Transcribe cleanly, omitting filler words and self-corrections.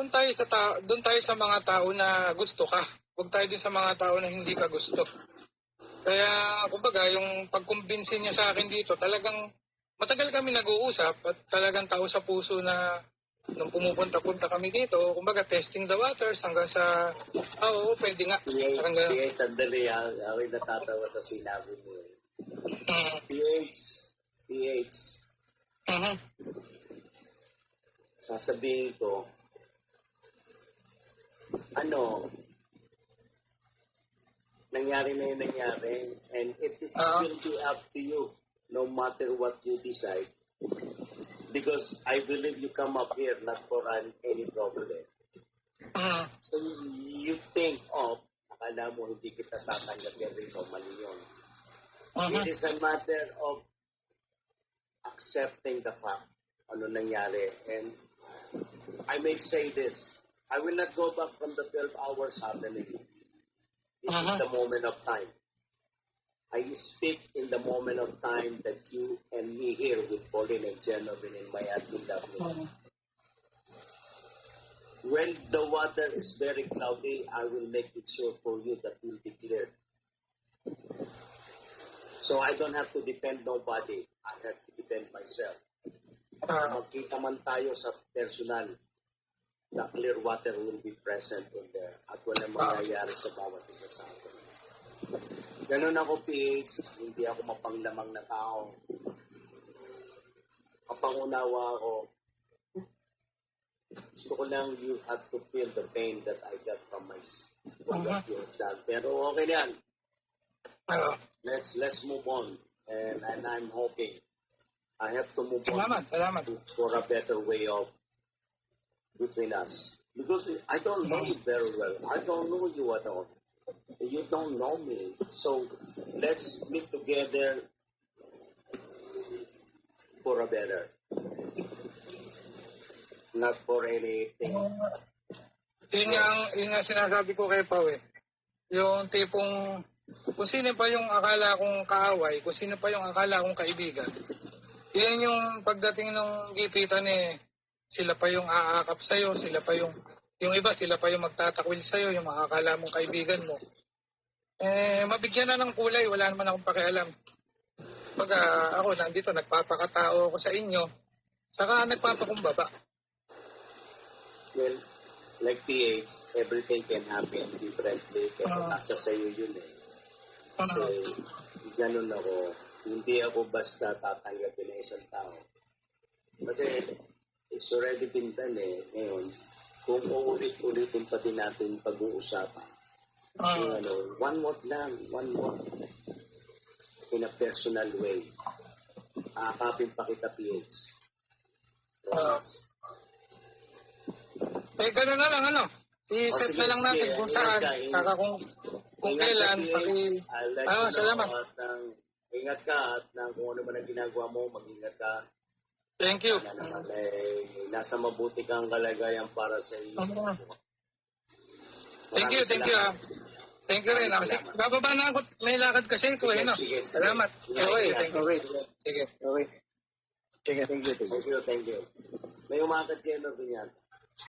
doon tayo sa mga tao na gusto ka. Huwag tayo din sa mga tao na hindi ka gusto. Kaya, kumbaga, yung pagkumbinsin niya sa akin dito, talagang matagal kami nag-uusap at talagang tao sa puso na nung pumupunta-punta kami dito, kumbaga, testing the waters hanggang sa, oo, pwede nga. PH, sandali, ako'y natatawa sa sinabi mo. PH, sasabihin ko, nangyari na yung nangyari, and it will be up to you, no matter what you decide, because I believe you come up here not for any problem. So you think of, akala mo hindi kita tatanggapin rito, mali yun. It is a matter of accepting the fact, ano nangyari, and I may say this, I will not go back from the 12 hours happening. This is the moment of time. I speak in the moment of time that you and me here with Pauline and Genevieve in my admin lovely. When the water is very cloudy, I will make it sure for you that will be clear. So I don't have to depend nobody. I have to depend myself. Magkita man tayo sa personal, the clear water will be present in there at walang mangyayari sa bawat isa sa atin. Ganun ako, PH, hindi ako mapanglamang na tao. Mapangunawa ako. Gusto ko lang you have to feel the pain that I got from my what you have done. Pero okay yan. Let's move on. And I'm hoping I have to move on for a better way of between us. Because I don't know you very well. I don't know you at all. You don't know me. So let's meet together for a better. Not for anything. Yun nga sinasabi ko kay Pao eh. Yung tipong, kung sino pa yung akala kong kaaway, kung sino pa yung akala kong kaibigan, yun yung pagdating ng gipitan eh, sila pa yung aakap sa'yo, sila pa yung iba, sila pa yung magtatakwil sa'yo, yung makakala mong kaibigan mo. Mabigyan na ng kulay, wala naman akong pakialam. Pag ako nandito, nagpapakatao ako sa inyo, saka nagpapakumbaba. Well, like PH, everything can happen differently, pero nasa sa'yo yun eh. Kasi, ganun ako, hindi ako basta tatanggapin na isang tao. Kasi, it's already been done eh. Ngayon, kung uulit-ulitin pa din natin pag-uusapan, one word lang, one word. In a personal way. Aakapin pa kita, PH. Promise. Gano'n na lang, I-set na lang natin kung saan, saka kung kailan. Salamat. Ingat ka at kung ano man ang ginagawa mo, mag-ingat ka. Thank you. Nasa mabuti kang kalagayan para sa iyo. Thank you. Thank you rin. Bababa na ako. May lakad kasi ito eh. Salamat. Thank you. Sige. Thank you. May umakad kayo na rin yan.